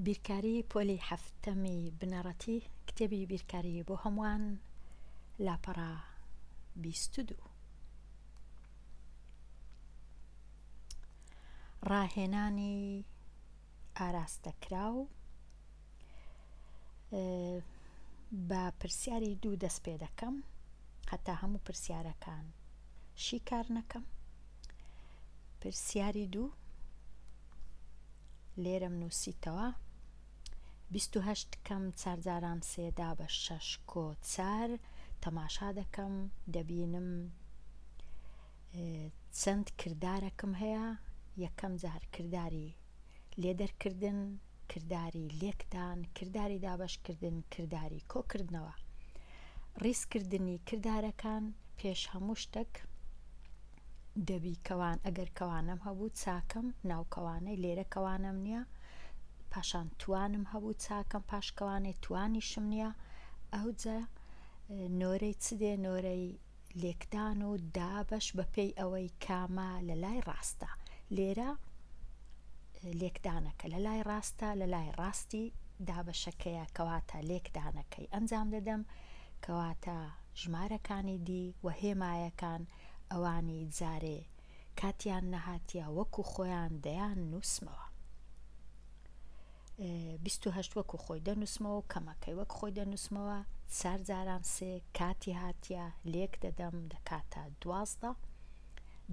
بیرکاری پۆلی هەفتەمی بنەڕەتی کتێبی بیرکاری بۆ هەمووان لاپەڕە 22 ڕاهێنانی ئاراستەکراو بە پرسیاری دوو دەست پێ دەکەم هەتا هەموو پرسیارەکان شی کار نەکەم. پرسیاری دوو لێرەم نووسیتەوە 28 کەم 4 جاران 3 دا بە 6 کۆ 4 تەماشا دەکەم دەبینم چەند کردارێکم هەیە. یەکەم جار کرداری لێدەرکردن، کرداری لێکدان، کرداری دابەشکردن، کرداری کۆکردنەوە. ڕیزکردنی کردارەکان پێش هەموو شتێک دەبی کەوان ئەگەر کەوانم هەبوو چاکەم ناو کەوانەی لێرە کەوانم نییە، پاشان توانم هەبوو چاکەم پاش کەوانەی توانیشم نییە، ئەوجا نۆرەی چ دێ نۆرەی لێکدان و دابەش بەپێی ئەوەی کامە لە لای ڕاستە. لێرە لێکدانەکە لە لای ڕاستە، لە لای ڕاستی دابەشەکەیە کەواتە لێکدانەکەی ئەنجام دەدەم، کەواتە ژمارەکانی دی و هێمایەکان ئەوانی جارێ کاتیان نەهاتیە وەکو خۆیان دەیان نووسمەوە. 28 وەکو خۆی دەنووسمەوە و کەمەکەی وەک خۆی دەنووسمەوە. 4 جاران 3 کاتی هاتیە لێک دەدەم دەکاتە 12.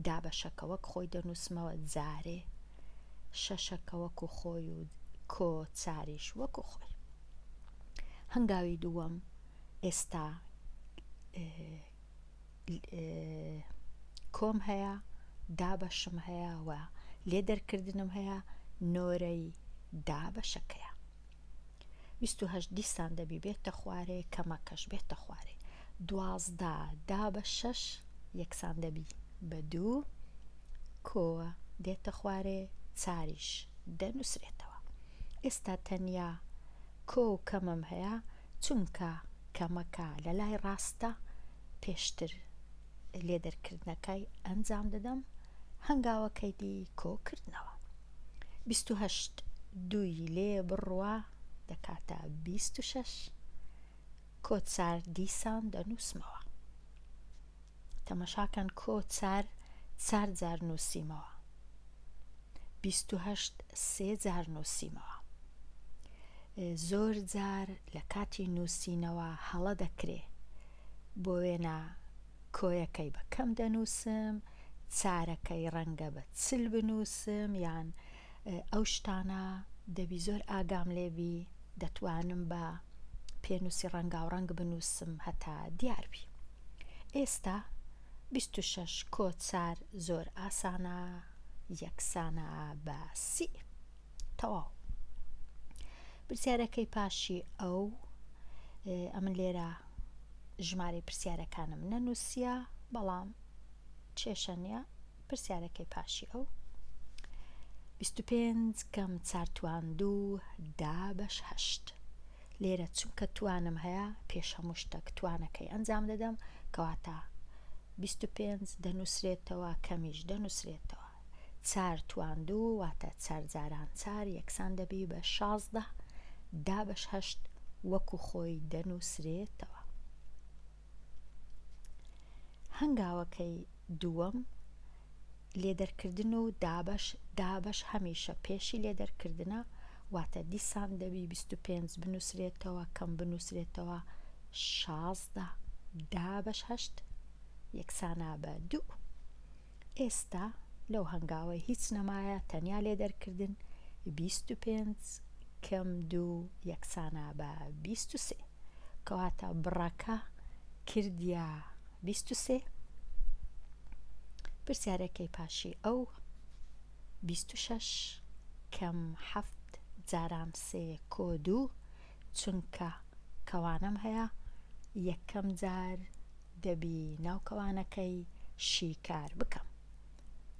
دابەشەکە وەک خۆی دەنووسمەوە جارێ، شەشەکە وەکو خۆی و کۆ چاریش وەکو خۆی. هەنگاوی دووەم ئێستا کۆم هەیە، دابەشم هەیە و لێدەرکردنم هەیە، نۆرەی دابەشەکەیە. 28 دیسان دەبی بێتە خوارێ، کەمەکەش بێتە خوارێ. 12 دا بە 6 یەکسان دەبی بە 2 کۆوە دێتە خوارێ، چاریش دەنووسرێتەوە. ئێستا تەنیا کۆ و کەمم هەیە چونکە کەمەکە لە لای ڕاستە پێشتر لێدەرکردنەکەی ئەنجام دەدەم. هەنگاوەکەی دی کۆکردنەوە. 28 دووی لێ بڕوە دەکاتە 26 کۆ 4 دیسان دەنووسمەوە. تەمەشاکەن کۆ 4 جار نووسیمەوە، 28 3 جار نووسیمەوە. زۆر جار لە کاتی نووسینەوە هەڵە دەکرێ، بۆ وێنە کۆیەکەی بە کەم دەنووسم، چارەکەی ڕەنگە بە چل بنووسم، یان ئەو شتانە دەبی زۆر ئاگام لێبی دەتوانم بە پێنووسی ڕەنگاو ڕەنگ بنووسم هەتا دیاربی. ئێستا 26 کۆ 4 زۆر ئاسانە، یەکسانە بە 30. تەواو. پرسیارەکەی پاشی ئەو ئەمن لێرە ژمارەی پرسیارەکانم نەنووسیە، بەڵام کێشە نییە. پرسیارەکەی پاشی ئەو 25 کەم 4 توان 2 دا بەش 8. لێرە چونکە توانم هەیە پێش هەموو شتێک توانەکەی ئەنجام دەدەم، کەواتە 25 دەنووسرێتەوە کەمیش دەنووسرێتەوە. 4 توان 2 واتە 4 جاران 4 یەکسان دەبی بە 16 دا بەش 8 وەکو خۆی دەنووسرێتەوە. هەنگاوەکەی دووەم لێدەرکردن و دابەش هەمیشە پێشی لێدەرکردنە، واتە دیسان دەبی 25 بنووسرێتەوە کەم بنووسرێتەوە 16 دا بەش 8 یەکسانە بە 2. ئێستا لەو هەنگاوەی هیچ نەمایە تەنیا لێدەرکردن 25 کەم 2 یەکسانە بە 23، کەواتە بڕەکە کردیا 23. پرسیارەکەی پاشی ئەو 26 کەم 7 جاران 3 کۆ 2 چونکە کەوانم هەیە یەکەم جار دەبی ناوکەوانەکەی شیکار بکەم.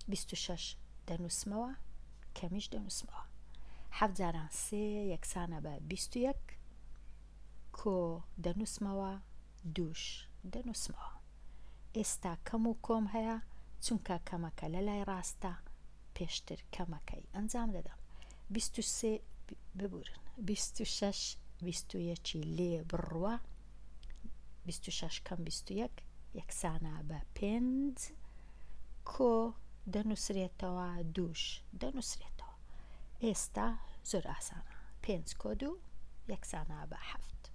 26 دەنووسمەوە کەمیش دەنووسمەوە. 7 جاران 3 یەکسانە بە 21 کۆ دەنووسمەوە، دووش دەنووسمەوە. ئێستا کەم و کۆم هەیە چونکە کەمەکە لە لای ڕاستە پێشتر کەمەکەی ئەنجام دەدەم. ببورن 26 21 لێ بڕوە 26 کەم 21 یەکسانە بە 5 کۆ دەنووسرێتەوە دووش دەنووسرێتەوە. ئێستا زۆر ئاسانە 5 کۆ 2 یەکسانە بە 7.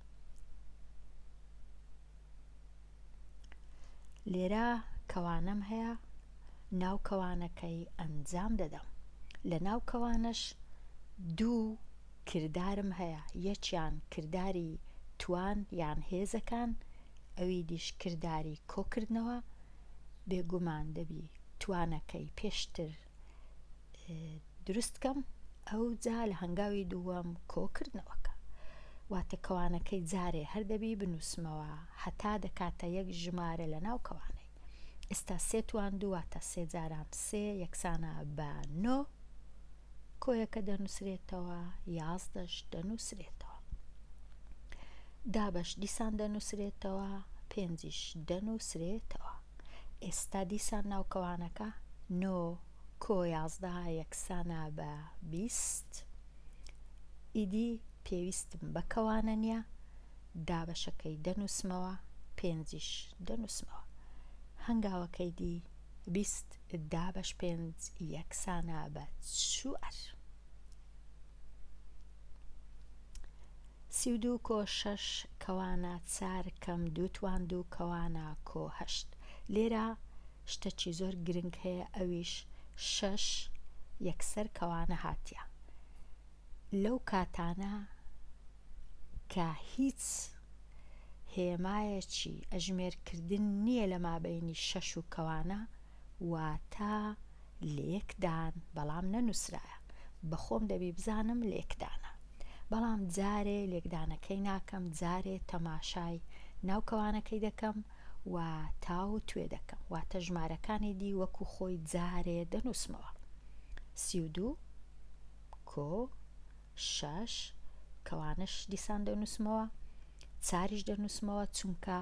لێرە کەوانەم هەیە ناو کەوانەکەی ئەنجام دەدەم. لە ناو کەوانەش دوو کردارم هەیە، یەکیان کردداری توان یان هێزەکان، ئەوی دیش کردداری کۆکردنەوە. بێگومان دەبی توانەکەی پێشتر دروستکەم ئەو جا لە هەنگاوی دووەم کۆکردنەوەکە، واتە کەوانەکەی جارێ هەر دەبی بنووسمەوە هەتا دەکاتە یەک ژمارە لە ناو کەوانەی. ئێستا 3 توان دوواتە 3 جاران 3 یەکسانە بە 9 کۆیەکە دەنووسرێتەوە 11 دەنووسرێتەوە. دابش دیسان دەنووسرێتەوە 5 دەنووسرێتەوە. ئێستا دیسان ناوکەوانەکە 9 کۆ 11 یەکسانە بە 20. ئیدی پێویستم بە کەوانە نییە، دابەشەکەی دەنووسمەوە 5 دەنووسمەوە. هەنگاوەکەی دی 20 دابش 5 یەکسانە بە 4. 32 کۆ 6 کەوانە 4 کەم 2 توان 2 کەوانە کۆ 8. لێرە شتێکی زۆر گرنگ هەیە، ئەویش 6 یەکسەر کەوانە هاتیە. لەو کاتانە کە هیچ هێمایەکی ئەژمێرکردن نییە لە مابەینی 6 و کەوانە، واتە لێکدان، بەڵام نەنووسرایە. بەخۆم دەبی بزانم لێکدانە، بەڵام جارێ لێکدانەکەی ناکەم، جارێ تەماشای ناوکەوانەکەی دەکەم و تاو توێ دەکەم، واتە ژمارەکانی دی وەکو خۆی جارێ دەنووسمەوە. 32 کۆ 6 کەوانش دیسان دەنووسمەوە، 4 دەنووسمەوە چونکە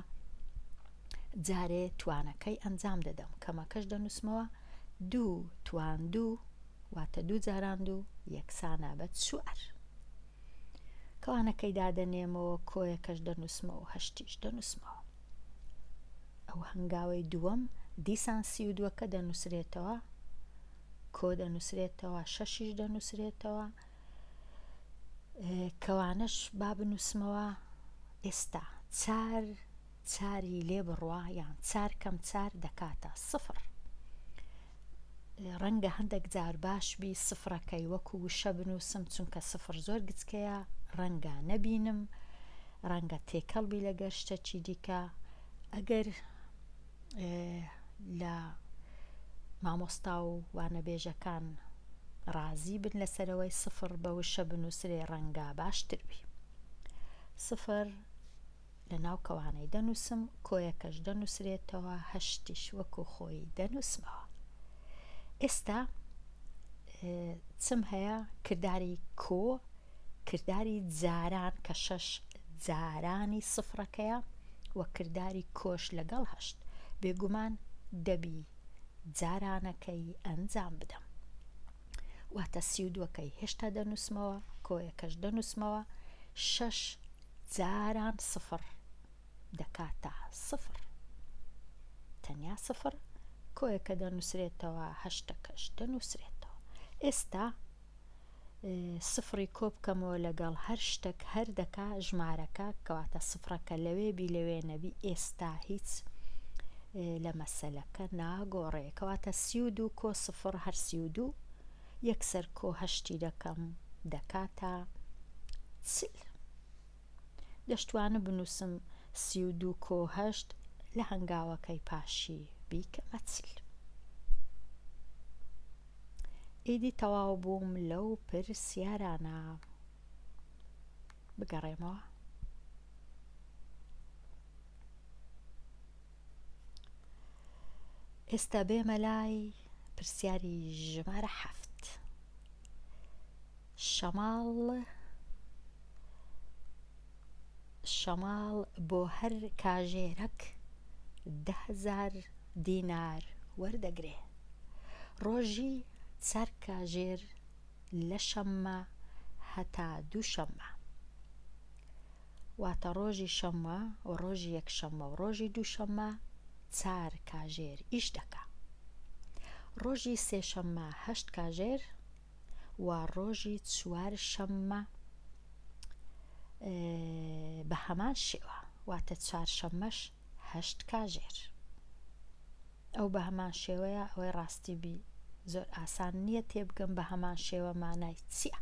جارێ توانەکەی ئەنجام دەدەم، کەمەکەش دەنووسمەوە 2 توان 2 واتە 2 جاران 2 یەکسانە بە 4. کەوانەکەی دادەنێمەوە کۆیەکەش دەنووسمەوە 8 دەنووسمەوە. ئەو هەنگاوەی دووەم دیسان 32کە دەنووسرێتەوە، کۆ دەنووسرێتەوە 6 دەنووسرێتەوە، کەوانش با بنووسمەوە. ئێستا 4 لێ بڕوا یان 4 کەم 4 دەکاتە 0. ڕەنگە هەندێک جار باش بی سفرەکەی وەکو وشە بنووسم، چونکە 0 زۆر گچکەیە، ڕەنگە نەبینم، ڕەنگە تێکەڵبی لەگەر شتێکی دیکە. ئەگەر لە مامۆستا و وانەبێژەکان ڕازی بن لەسەرەوەی 0 بە وشە بنووسرێ، ڕەنگە باشتر بی. 0 لە ناو کەوانەی دەنووسم، کۆیەکەش دەنووسرێتەوە 8 وەکو خۆی دەنووسمەوە. ئێستا چم هەیە؟ کردداری کۆ، کردداری جاران کە 6 جارانی سفرەکەیە، وە کردداری کۆش لەگەڵ 8. بێگومان دەبی جارانەکەی ئەنجام بدەم، واتە 32کەی هێشتا دەنووسمەوە، کۆیەکەش دەنووسمەوە، 6 جاران 0 دەکاتە 0 تەنیا 0. کۆیەکە دەنووسرێتەوە 8کەش دەنووسرێتەوە. ئێستا 0 کۆ بکەمەوە لەگەڵ هەر شتێک هەر دەکا ژمارەکە، کەواتە 0کە لەوێ بی لەوێ نەبی. ئێستا هیچ لە مەسەلەکە ناگۆڕێ، کەواتە 32 کۆ 0 هەر 32 یەکسەر کۆ 8 دەکەم دەکاتە 40. دەشتوانە بنووسم 32 کۆ 8 لە هەنگاوەکەی پاشی بیکەمە 40. ئیدی تەواو بووم لەو پرسیارانە. بگەڕێمەوە. ئێستا بێمە لای پرسیاری ژمارە 7. شەماڵ بۆ هەر کاژێرەک 10,000 دینار وەردەگرێ. ڕۆژی 4 کاژێر لە شەممە هەتا دووشەممە، واتە ڕۆژی شەممە و ڕۆژی یەکشەممە و ڕۆژی دووشەممە 4 کاژێر ئیش دەکا. ڕۆژی سێشەممە 8 کاژێر و ڕۆژی چوارشەممە بە هەمان شێوە، واتە چوارشەممەش 8 کاژێر. ئەو بە هەمان شێوەیە ئەوەی ڕاستی بی زۆر ئاسان نییە تێبگەم بە هەمان شێوە مانای چییە؟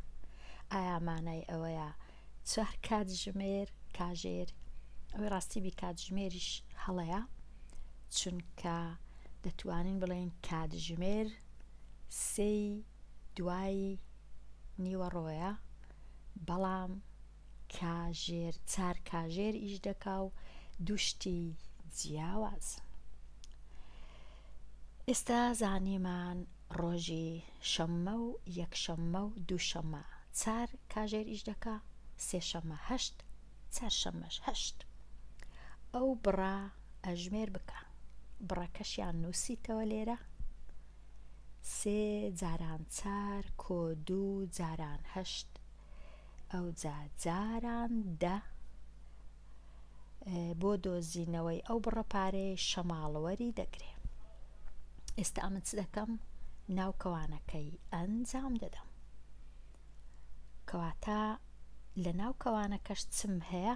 ئایا مانای ئەوەیە 4 کاتژمێر کاژێر؟ ئەوەی ڕاستی بی کاتژمێریش هەڵەیە، چونکە دەتوانین بڵێن کاتژمێر 3 دوای نیوەڕۆیە، بەڵام کاژێر 4 کاژێر ئیش دەکا و دووشتی جیاوازن. ئێستا زانیمان ڕۆژی شەممە و یەکشەممە و دووشەممە 4 کاژێر ئیش دەکا، سێشەممە 8، چوارشەممەش 8. ئەو بڕا ئەژمێر بکە، بڕەکەشیان نووسیتەوە لێرە 3 جاران 4 کۆ 2 جاران 8 ئەو جاران 10 بۆ دۆزینەوەی ئەو بڕەپارەی شەماڵوەری دەگرێ. ئێستا ئەمن چ دەکەم؟ ناوکەوانەکەی ئەنجام دەدەم. کەواتە لە ناوکەوانەکەش چم هەیە؟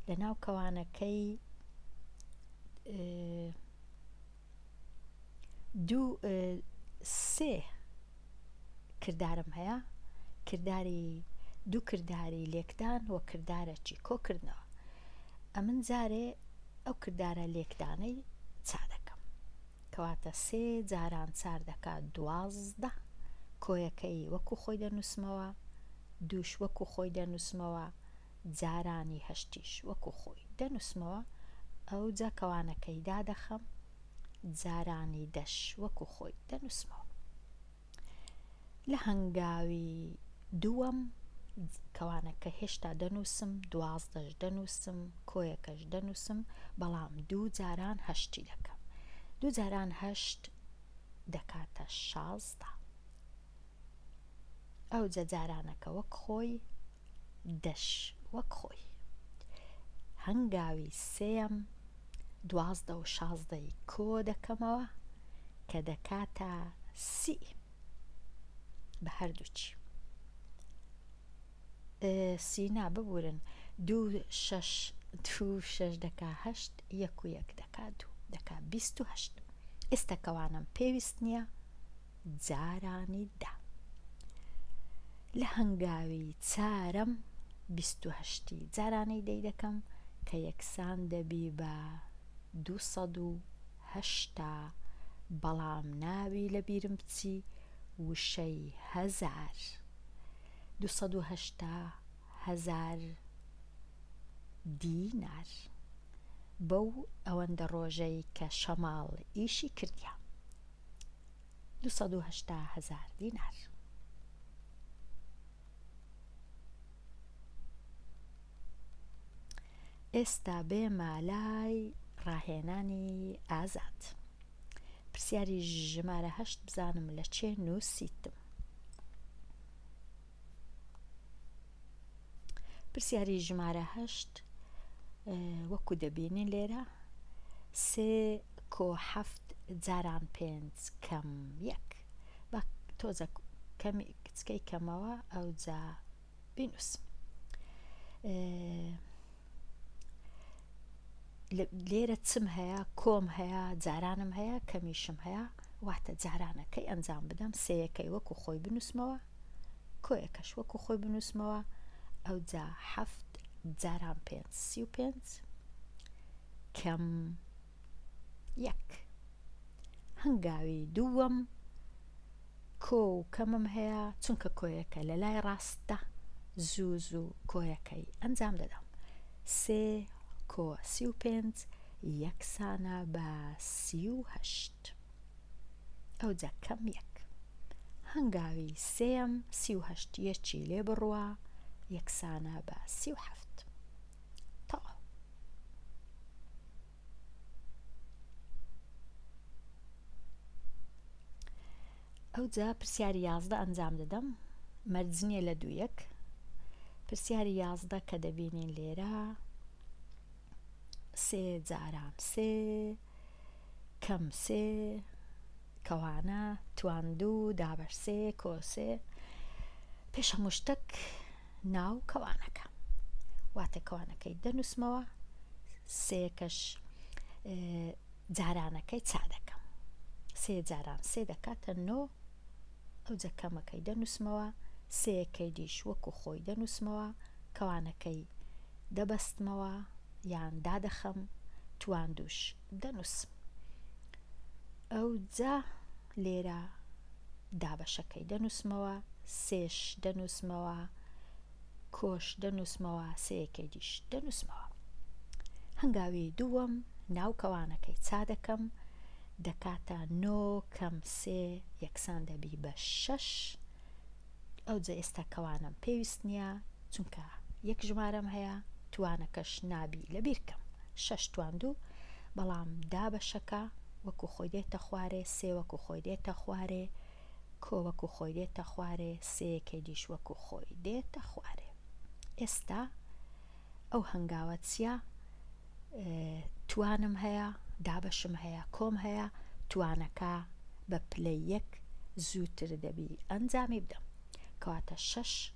لە ناوکەوانەکەی سێ کردارم هەیە، دوو کرداری لێکدان و کردارەکی کۆکردنەوە. ئەمن جارێ ئەو کردارە لێکدانەی چا دەکەم، کەواتە 3 جاران 4 دەکات 12، کۆیەکەی وەکو خۆی دەنووسمەوە، دووش وەکو خۆی دەنووسمەوە، جارانی هەشتیش وەکو خۆی دەنووسمەوە. ئەو جاکەوانەکەی دادەخەم، جارانی دەش وەکو خۆی دەنووسمەوە. لە هەنگاوی دووەم کەوانەکە هێشتا دەنووسم، 12ش دەنووسم، کۆیەکەش دەنووسم، بەڵام 2 جاران 8 دەکەم. 2 جاران 8 دەکاتە 16. ئەو جارانەکە وەک خۆی، دەش وەک خۆی. هەنگاوی سێم 12 و 16ی کۆ دەکەمەوە کە دەکاتە 30 بە هەردووچی. سینا ببورن 2 6 دەکا 8 1 و 1 دەکا 2 دەکا 28. ئێستا کەوانم پێویست نییە، جارانی دا. لە هەنگاوی چارەم 28 جارانەی دەی دەکەم کە یەکسان دەبی بە 280، بەڵام ناوی لە بیرم بچی وشەی 1000. 280,000 دینار بەو ئەوەندە ڕۆژەی کە شەماڵ ئیشی کردیا. 280,000 دینار. ئێستا بێمە لای ڕاهێنانی ئازاد. پرسیاری ژمارە 8 بزانم لە چێ نووسیتم. پرسیاری ژمارە 8 وەکو دەبینین لێرە 3 کۆ 7 جاران 5 کەم 1 بە تۆزە کچکەی کەمەوە ئەو جا بینووسم. لێرە چم هەیە، کۆم هەیە، جارانم هەیە، کەمیشم هەیە، واتە جارانەکەی ئەنجام بدەم. سێیەکەی وەکو خۆی بنووسمەوە، کۆیەکەش وەکو خۆی بنووسمەوە، ئەو جا 7 جاران 5 35 کەم 1. هەنگاوی دووەم کۆ و کەمم هەیە، چونکە کۆیەکە لە لای ڕاستە، زوو کۆیەکەی ئەنجام دەدەم. 3 کۆ 35 یەکسانە بە 38، ئەو جا کەم 1. هەنگاوی سێم 38 یەکی لێ بڕوە یەکسانە بە 37. تەواو. ئەو جا پرسیاری 11 ئەنجام دەدەم. مەرجنیە لە 2 1 پرسیاری 11 کە دەبینین لێرە 3 جاران 3 کەم 3 کەوانە تواندوو دابەش 3 کۆ 3 پێش هەموو شتێک ناو کەوانەکە واتە کەوانەکەی دەنووسمەوە 3 کەش جارانەکەی چا دەکەم 3 جاران 3 دەکاتە 9 ئەو جەکەمەکەی دەنووسمەوە 3یەکەی دیش وەکو خۆی دەنووسمەوە کەوانەکەی دەبەستمەوە یان دادەخەم تواندوش دەنووسم ئەو جا لێرە دابەشەکەی دەنووسمەوە 3ش دەنووسمەوە کۆش دەنووسمەوە 3یەکەی دیش دەنووسمەوە هەنگاوی دووەم ناو کەوانەکەی چا دەکەم دەکاتە 9 کەم 3 یەکسان دەبی بە 6 ئەو جا ئێستا کەوانم پێویست نییە چونکە یەک ژمارەم هەیە توانەکەش نابی لەبیر کەم 6 تواندوو بەڵام دابەشەکە وەکو خۆی دێتە خوارێ 3 وەکو خۆی دێتە خوارێ کۆ وەکو خۆی دێتە خوارێ 3یەکەی دیش وەکو خۆی دێتە خوارێ ئێستا ئەو هەنگاوە چیە توانم هەیە دابەشم هەیە کۆم هەیە توانەکە بە پلەی 1 زووتر دەبی ئەنجامی بدەم کەواتە 6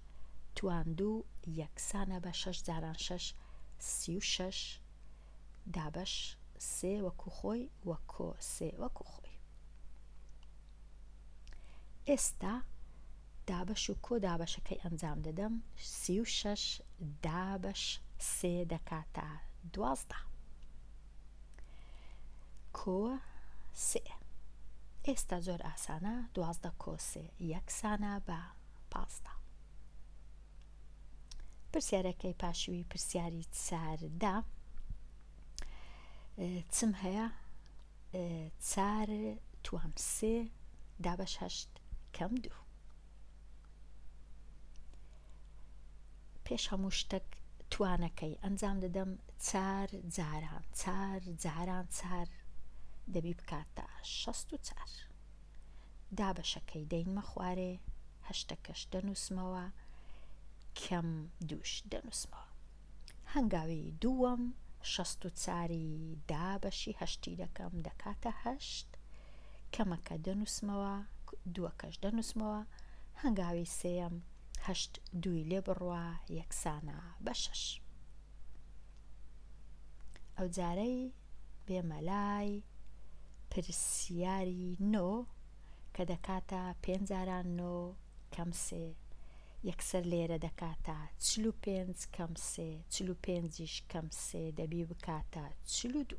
تواندوو یەکسانە بە 6 جاران 6 36 دابەش 3 وەکو خۆی وەکۆ 3 وەکو خۆی ئێستا دابەش و کۆ دابەشەکەی ئەنجام دەدەم 36 دابەش 3 دەکاتە 12 کۆ 3 ئێستا زۆر ئاسانە 12 کۆ 3 یەکسانە بە 15 پرسیارەکەی پاشوی پرسیاری 4 چم هەیە 4 توان 3 دابەش 8 کەم 2 پێش هەموو شتێک توانەکەی ئەنجام دەدەم 4 جاران 4 جاران 4 دەبی بکاتە 64 دابەشەکەی دەینمە خوارێ هەشتەکەش دەنووسمەوە کەم دووش دەنووسمەوە هەنگاوی دووەم 64 دابەشی هەشتی دەکەم دەکاتە 8 کەمەکە دەنووسمەوە دووەکەش دەنووسمەوە هەنگاوی سێم 8 دووی لێ بڕوە یەکسانە بە 6 ئەو جارەی بێمە لای پرسیاری 9 کە دەکاتە 5 جاران 9 کەم 3 یەکسەر لێرە دەکاتە 45 کەم 3 45 کەم 3 دەبی بکاتە 42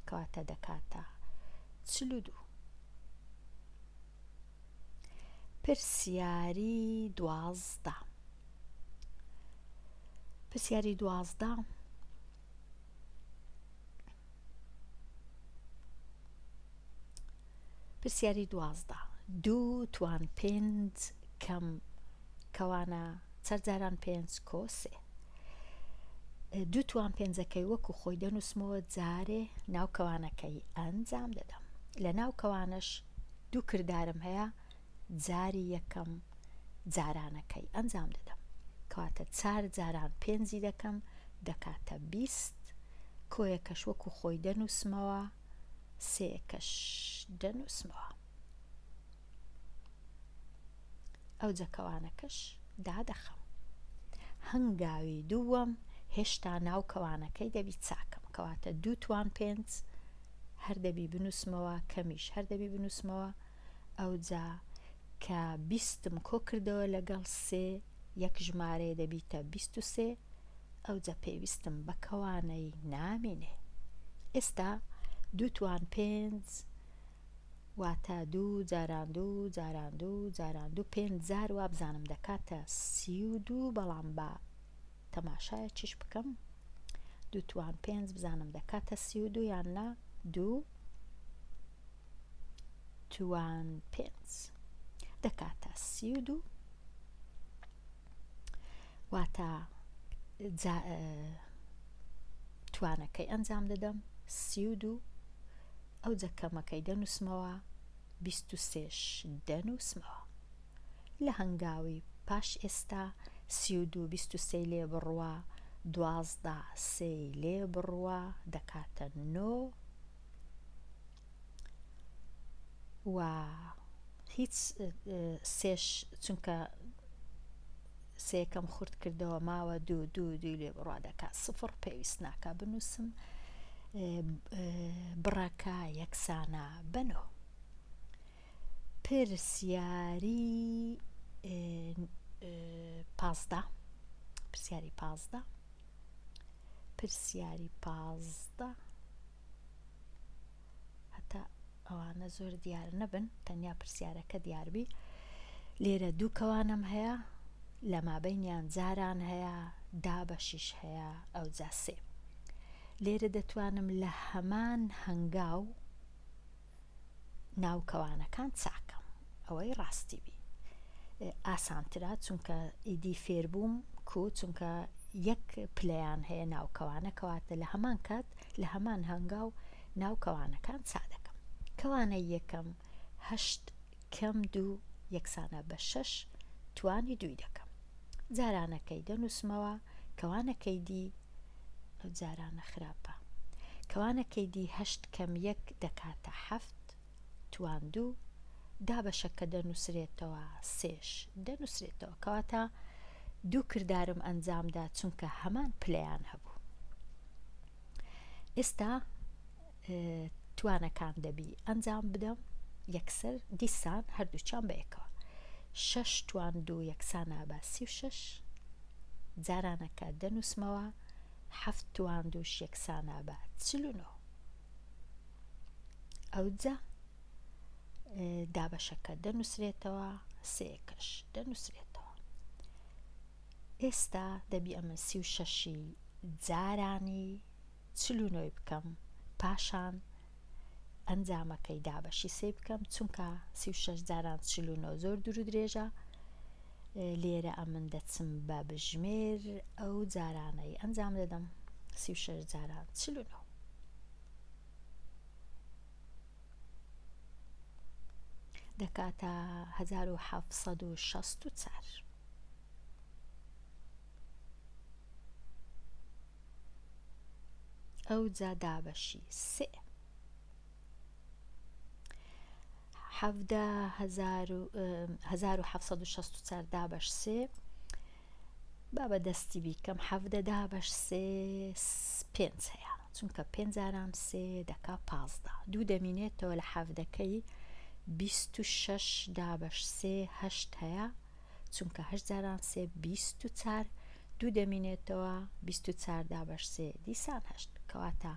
کەواتە دەکاتە 42 پرسیاری 12 پرسیاری 12 پرسیاری 12 2 توان 5 کەم کەوانە 4 جاران 5 کۆ 3 2 توان 5ەکەی وەکو خۆی دەنووسمەوە جارێ ناوکەوانەکەی ئەنجام دەدەم لە ناوکەوانش دوو کردارم هەیە جاری یەکەم جارانەکەی ئەنجام دەدەم کەواتە 4 جاران 5 دەکەم دەکاتە 20 کۆیەکەش وەکو خۆی دەنووسمەوە سێکەش دەنووسمەوە ئەو جەکەوانەکەش دادەخەم هەنگاوی دووەم هێشتا ناوکەوانەکەی دەبی چاکەم کەواتە 2 توان 5 هەر دەبی بنووسمەوە کەمیش هەر دەبی بنووسمەوە ئەو جا کە 20م کۆ کردەوە لەگەڵ 3 یەک ژمارە دەبیتە 23 ئەو جا پێویستم بە کەوانەی نامێنێ ئێستا 2 توان 5 واتە 2 جاران 2 جاران 2 جاران 2 5 جار وا بزانم دەکاتە 32 بەڵام بە تەماشایە چیش بکەم 2 توان 5 بزانم دەکاتە 32 یان نا 2 توان 5 دەکاتە 32 واتە توانەکەی ئەنجام دەدەم 32 ئەو جەکەمەکەی دەنووسمەوە 23ش دەنووسمەوە لە هەنگاوی پاش ئێستا 32 23 لێ بڕوە 12 3 لێ بڕوە دەکاتە 9 و هیچ سێش چونکە سێکەم خورد کردەوە ماوە 2 لێ بڕوا دەکات 0 پێویست ناکە بنووسم بڕەکە یەکسانە بەنەوە. پرسیاری 15 هەتا ئەوانە زۆر دیار نەبن تەنیا پرسیارەکە دیاربی. لێرە دوو کەوانم هەیە لە مابەینیان جاران هەیە دابەشیش هەیە ئەو جاسێ. لێرە دەتوانم لە هەمان هەنگاو ناوکەوانەکان چاکەم ئەوەی ڕاستی بی ئاسانترا چونکە ئیدی فێربووم چونکە یەک پلەیان هەیە ناوکەوانە کەواتە لە هەمان کات لە هەمان هەنگاو ناوکەوانەکان چا دەکەم. کەوانەی یەکەم 8 کەم 2 یەکسانە بە 6 توانی 2 دەکەم. جارانەکەی دەنووسمەوە کەوانەکەی دی ئەو جارانە خراپە کەوانەکەی دی 8 کەم 1 دەکاتە 7 توان 2 دابەشەکە دەنووسرێتەوە سێش دەنووسرێتەوە کەواتە دوو کردارم ئەنجامدا چونکە هەمان پلەیان هەبوو. ئێستا توانەکان دەبی ئەنجام بدەم یەکسەر دیسان هەردووچان بەیەکەوە 6 توان 2 یەکسانە بە 36 جارانەکە دەنووسمەوە 7 توان 2 یەکسانە بە 49 ئەوجا دابەشەکە دەنووسرێتەوە سێکەش دەنووسرێتەوە. ئێستا دەبی ئەمە 36 جارانی 49 بکەم پاشان ئەنجامەکەی دابەشی سێ بکەم چونکە 36 جاران 49 زۆر دوور و درێژە. لێرە ئەمن دەچم بە بژمێر ئەو جارانەی ئەنجام دەدەم 36 جاران 49 دەکاتە 1764. ئەو جا دابەشی سێ 1764 دابەش سێ با بە دەستی بیکەم 17 دابەش سێ 5 هەیە چونکە 5 جاران سێ دەکا 15 دوو دەمینێتەوە لە 17کەی 26 دابەش سێ 8 هەیە چونکە 8 جاران سێ 24 دوو دەمینێتەوە 24 دابەش سێ دیسان 8 کەواتە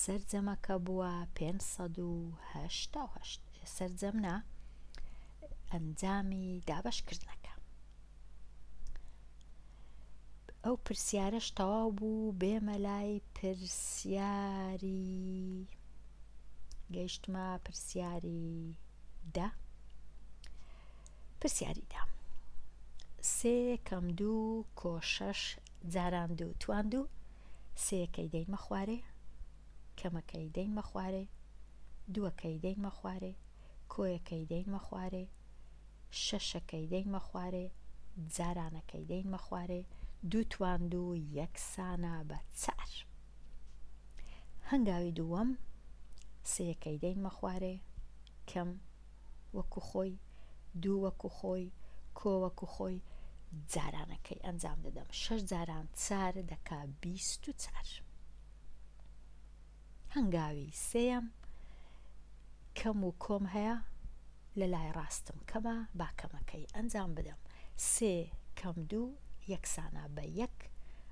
سەرجەمەکە بووە 588 سەرجەمنا ئەنجامی دابەشکردنەکە. ئەو پرسیارەش تەواو بوو بێمە لای پرسیاری گەیشتمە پرسیاری دا. پرسیاری دا 3 کەم 2 کۆ 6 جاران 2 توان 2 سێەکەی دەینمە خوارێ کەمەکەی دەینمە خوارێ دووەکەی دەینمە خوارێ کۆیەکەی دەینمە خوارێ شەشەکەی دەینمە خوارێ جارانەکەی دەینمە خوارێ 2 توان 2 یەکسانە بە 4. هەنگاوی دووەم سێەکەی دەینمە خوارێ کەم وەکو خۆی دوو وەکو خۆی کۆ وەکو خۆی جارانەکەی ئەنجام دەدەم 6 جاران 4 دەکا 24. هەنگاوی سێەم کەم و کۆم هەیە لە لای ڕاستم کەمە با کەمەکەی ئەنجام بدەم 3 کەم 2 یەکسانە بە 1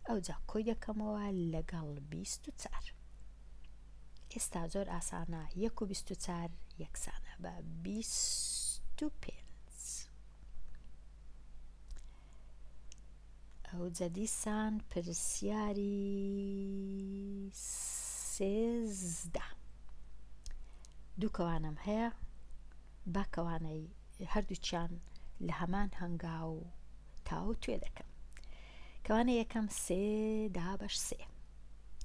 ئەوجا کۆی دەکەمەوە لەگەڵ 24. ئێستا زۆر ئاسانە 1 و 24 یەکسانە بە 25. ئەوجا دیسان پرسیاری 13 دوو کەوانم هەیە با کەوانەی هەردووچیان لە هەمان هەنگاو تاو توێ دەکەم. کەوانە یەکەم 3 دابەش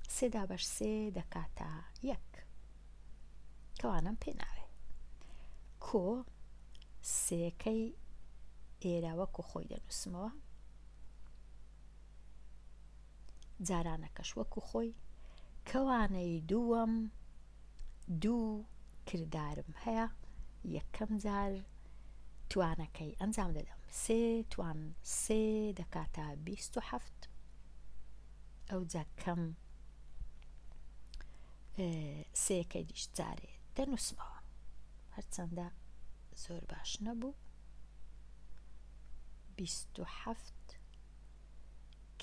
3 دابەش 3 دەکاتە 1 کەوانم پێ ناوێ کۆ سێەکەی ئێرە وەکو خۆی دەنووسمەوە جارانەکەش وەکو خۆی. کەوانەی دووەم دوو کردارم هەیە، یەکەم جار توانەکەی ئەنجام دەدەم. توان سێ دەکاتە 27. ئەو جا کەم سێەکەی دیش جارێ دەنووسمەوە، هەرچەندە زۆر باش نەبوو. 27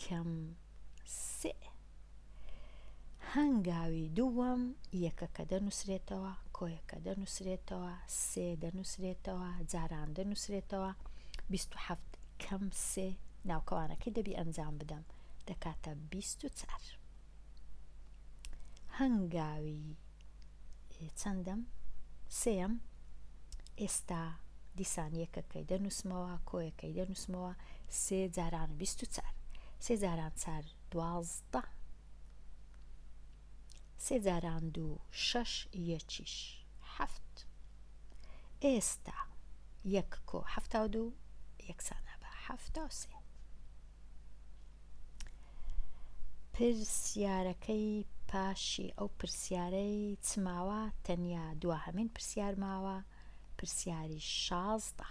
کەم سێ. هەنگاوی دووەم یەکەکە دەنووسرێتەوە، کۆیەکە دەنووسرێتەوە، سێ دەنووسرێتەوە، جاران دەنووسرێتەوە. 27 کەم سێ ناوکەوانەکەی دەبی ئەنجام بدەم، دەکاتە 24. هەنگاوی چەندەم؟ سێم. ئێستا دیسان یەکەکەی دەنووسمەوە، کۆیەکەی دەنووسمەوە، سێ جاران 24. سێ جاران 4 12. سێ جاران 2 6 یەکیش 7. ئێستا یەک کۆ 72 یەکسانە بە 73. پرسیارەکەی پاشی ئەو پرسیارەی چماوە تەنیا دوهەمین پرسیار ماوە، پرسیاری 16.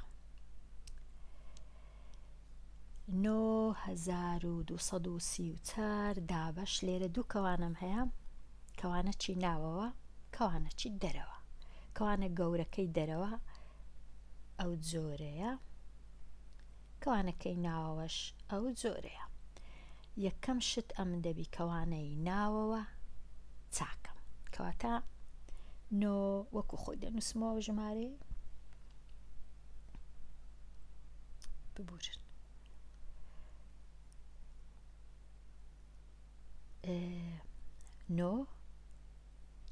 9234 دابەش. لێرە دوو کەوانم هەیە، کەوانەکی ناوەوە، کەوانەکی دەرەوە. کەوانە گەورەکەی دەرەوە ئەو جۆرەیە، کەوانەکەی ناوەوەش ئەو جۆرەیە. یەکەم شت ئەم دەبی کەوانەی ناوەوە چاکەم، کەواتە وەکو خۆی دەنووسمەوە ژمارە ببورن.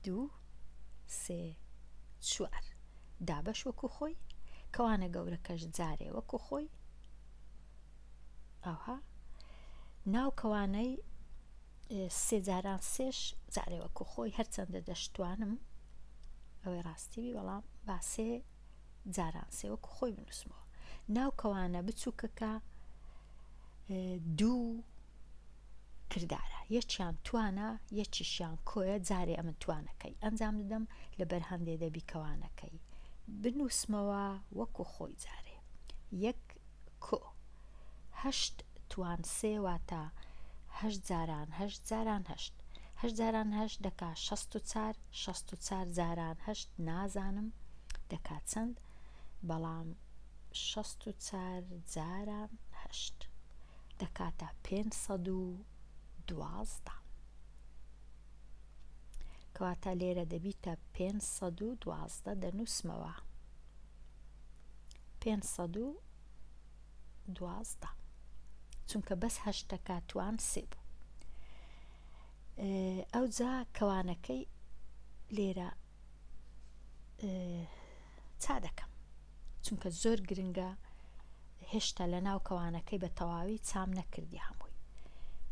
دوو سێ چوار دابەش وەکو خۆی، کەوانە گەورەکەش جارێ وەکو خۆی. ئەوها ناو کەوانەی سێ جاران سێش جارێ وەکو خۆی، هەرچەندە دەشتوانم ئەوەی ڕاستیوی، بەڵام با سێ جاران سێ وەکو خۆی بنووسمەوە. ناو کەوانە بچووکەکە دوو کردارە، یەکیان توانە، یەکیشیان کۆیە، جارێ ئەمە توانەکەی ئەنجام دەدەم، لەبەر هەندێ دەبی کەوانەکەی بنووسمەوە وەکو خۆی. جارێ یەک کۆ 8 توان سێ واتە 8 جاران 8 جاران 8. 8 جاران 8 دەکا 64. 64 جاران 8 نازانم دەکا چەند، بەڵام 64 جاران 8 دەکاتە 512. کەواتە لێرە دەبیتە 512 دەنووسمەوە. 512 چونکە بەس 8 توان سێ بوو. ئەو جا کەوانەکەی لێرە چا دەکەم، چونکە زۆر گرنگە، هێشتا لە ناو کەوانەکەی بە تەواوی چام نەکردی هەمووی.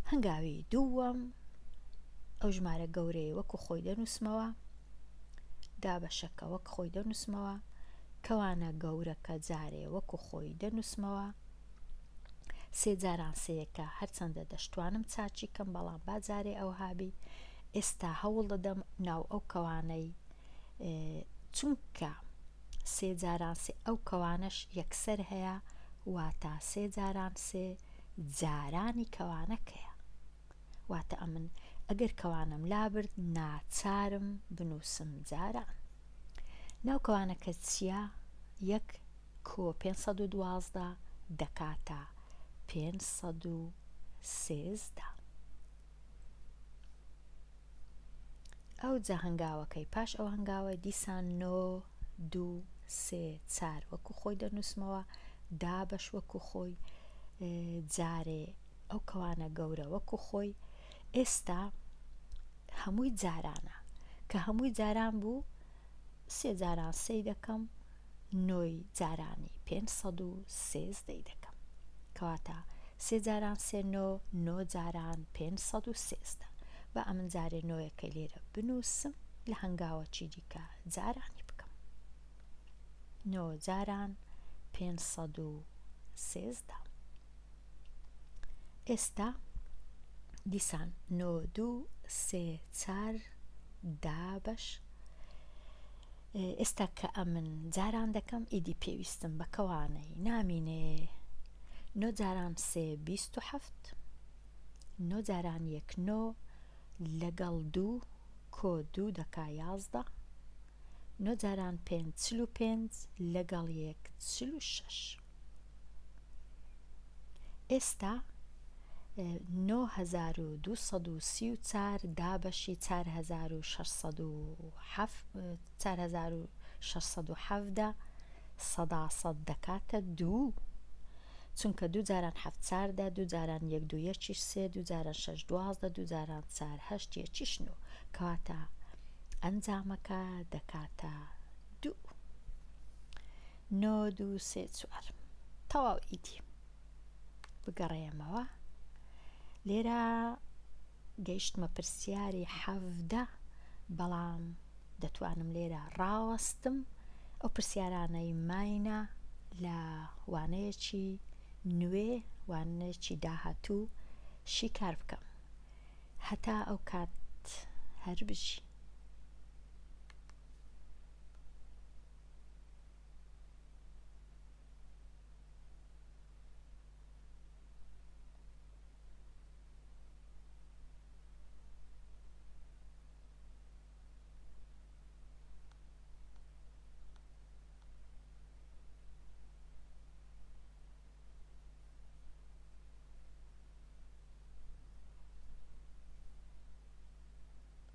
هەنگاوی دووەم ئەو ژمارە گەورەی وەکو خۆی دەنووسمەوە، دابەشەکە وەک خۆی دەنووسمەوە، کەوانە گەورەکە جارێ وەکو خۆی دەنووسمەوە. سێ جاران سەیەکە، هەرچەندە دەشتوانم چاچی کەم، بەڵام با جارێ ئەو هابی. ئێستا هەوڵ دەدەم ناو ئەو کەوانەی، چونکە سێ جاران سێ ئەو کەوانەش یەکسەر هەیە، واتە سێ جاران سێ جارانی کەوانەکەیە، واتە ئەمن ئەگەر کەوانم لابرد ناچارم بنووسم جاران. ناو کەوانەکە چییە؟ یەک کۆ 512 دەکاتە 513. ئەو جا هەنگاوەکەی پاش ئەو هەنگاوە دیسان 9 2 3 4 وەکو خۆی دەنووسمەوە، دابەش وەکو خۆی، جارێ ئەو کەوانە گەورە وەکو خۆی. ئێستا هەمووی جارانە، کە هەمووی جاران بوو، سێ جاران سێی دەکەم، 9 جارانی 513 دەکەم، کەواتە سێ جاران سێ 9 جاران 513. بە ئەمن جارێ 9یەکەی لێرە بنووسم، لە هەنگاوەکی دیکە جارانی بکەم. 9 جاران 513. ئێستا دیسان 9 2 3 4 دابەش. ئێستا کە ئەمن جاران دەکەم ئیدی پێویستم بە کەوانەی نامینێ 9 جاران 3 27 9 جاران 1 9 لەگەڵ 2 کۆ 2 دەکا 11 9 جاران 5 45 لەگەڵ 1 46. ئێستا 9234 دابەشی 4607 سەدا سەد دەکاتە 2 چونکە 2 جاران 7 4 2 جاران 1 2 1 3 2 جاران 6 12 2 جاران 4 8 1 9 کەواتە ئەنجامەکە دەکاتە 2 9 2 3 4 تەواو ئیدی بگەڕێمەوە. لێرە گەیشتمە پرسیاری 17 بەڵام دەتوانم لێرە ڕاوەستم ئەو پرسیارانەی ماینە لە وانەیەکی نوێ وانەیەکی داهاتوو شیکار بکەم. هەتا ئەو کات هەر بژی.